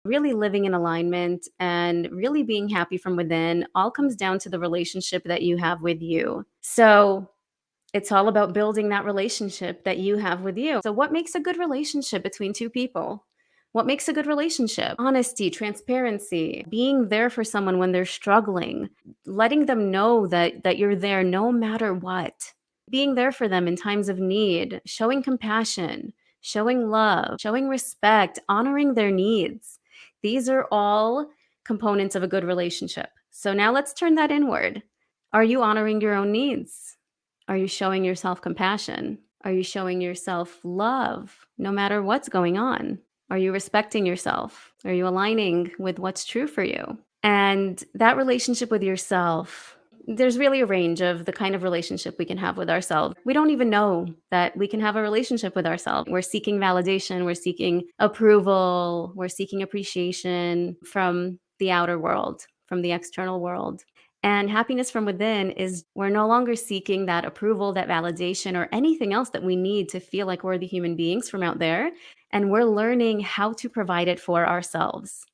really living in alignment and really being happy from within all comes down to the relationship that you have with you. So it's all about building that relationship that you have with you. So what makes a good relationship between two people? What makes a good relationship? Honesty, transparency, being there for someone when they're struggling, letting them know that you're there no matter what, being there for them in times of need, showing compassion, showing love, showing respect, honoring their needs. These are all components of a good relationship. So now let's turn that inward. Are you honoring your own needs? Are you showing yourself compassion? Are you showing yourself love no matter what's going on? Are you respecting yourself? Are you aligning with what's true for you? And that relationship with yourself, there's really a range of the kind of relationship we can have with ourselves. We don't even know that we can have a relationship with ourselves. We're seeking validation, we're seeking approval, we're seeking appreciation from the outer world, from the external world. And happiness from within is we're no longer seeking that approval, that validation, or anything else that we need to feel like we're the human beings from out there. And we're learning how to provide it for ourselves.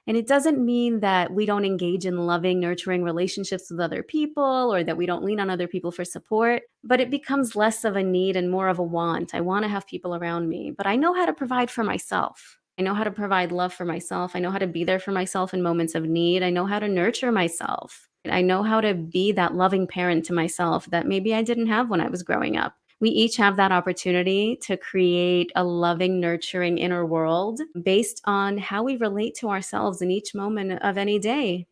And it doesn't mean that we don't engage in loving, nurturing relationships with other people or that we don't lean on other people for support, but it becomes less of a need and more of a want. I want to have people around me, but I know how to provide for myself. I know how to provide love for myself. I know how to be there for myself in moments of need. I know how to nurture myself. I know how to be that loving parent to myself that maybe I didn't have when I was growing up. We each have that opportunity to create a loving, nurturing inner world based on how we relate to ourselves in each moment of any day.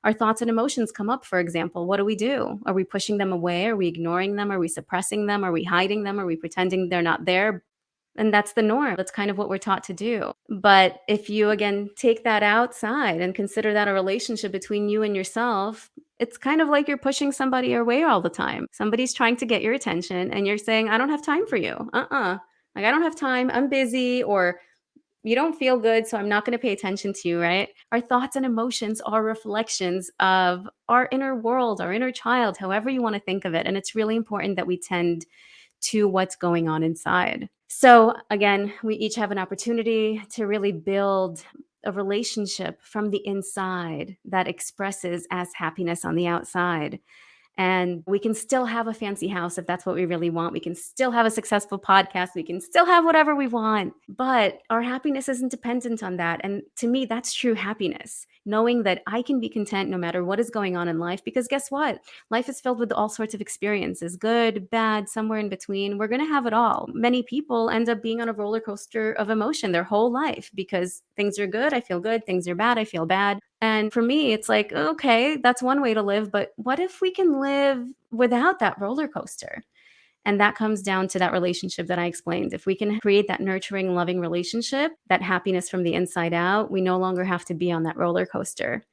Our thoughts and emotions come up, for example. What do? Are we pushing them away? Are we ignoring them? Are we suppressing them? Are we hiding them? Are we pretending they're not there? And that's the norm. That's kind of what we're taught to do. But if you, again, take that outside and consider that a relationship between you and yourself, it's kind of like you're pushing somebody away all the time. Somebody's trying to get your attention and you're saying, I don't have time for you. Like, I don't have time. I'm busy, or you don't feel good, so I'm not going to pay attention to you, right? Our thoughts and emotions are reflections of our inner world, our inner child, however you want to think of it. And it's really important that we tend to what's going on inside. So again, we each have an opportunity to really build a relationship from the inside that expresses as happiness on the outside. And we can still have a fancy house if that's what we really want. We can still have a successful podcast. We can still have whatever we want. But our happiness isn't dependent on that. And to me, that's true happiness. Knowing that I can be content no matter what is going on in life. Because guess what? Life is filled with all sorts of experiences, good, bad, somewhere in between. We're going to have it all. Many people end up being on a roller coaster of emotion their whole life because things are good, I feel good. Things are bad, I feel bad. And for me, it's like, okay, that's one way to live, but what if we can live without that roller coaster? And that comes down to that relationship that I explained. If we can create that nurturing, loving relationship, that happiness from the inside out, we no longer have to be on that roller coaster.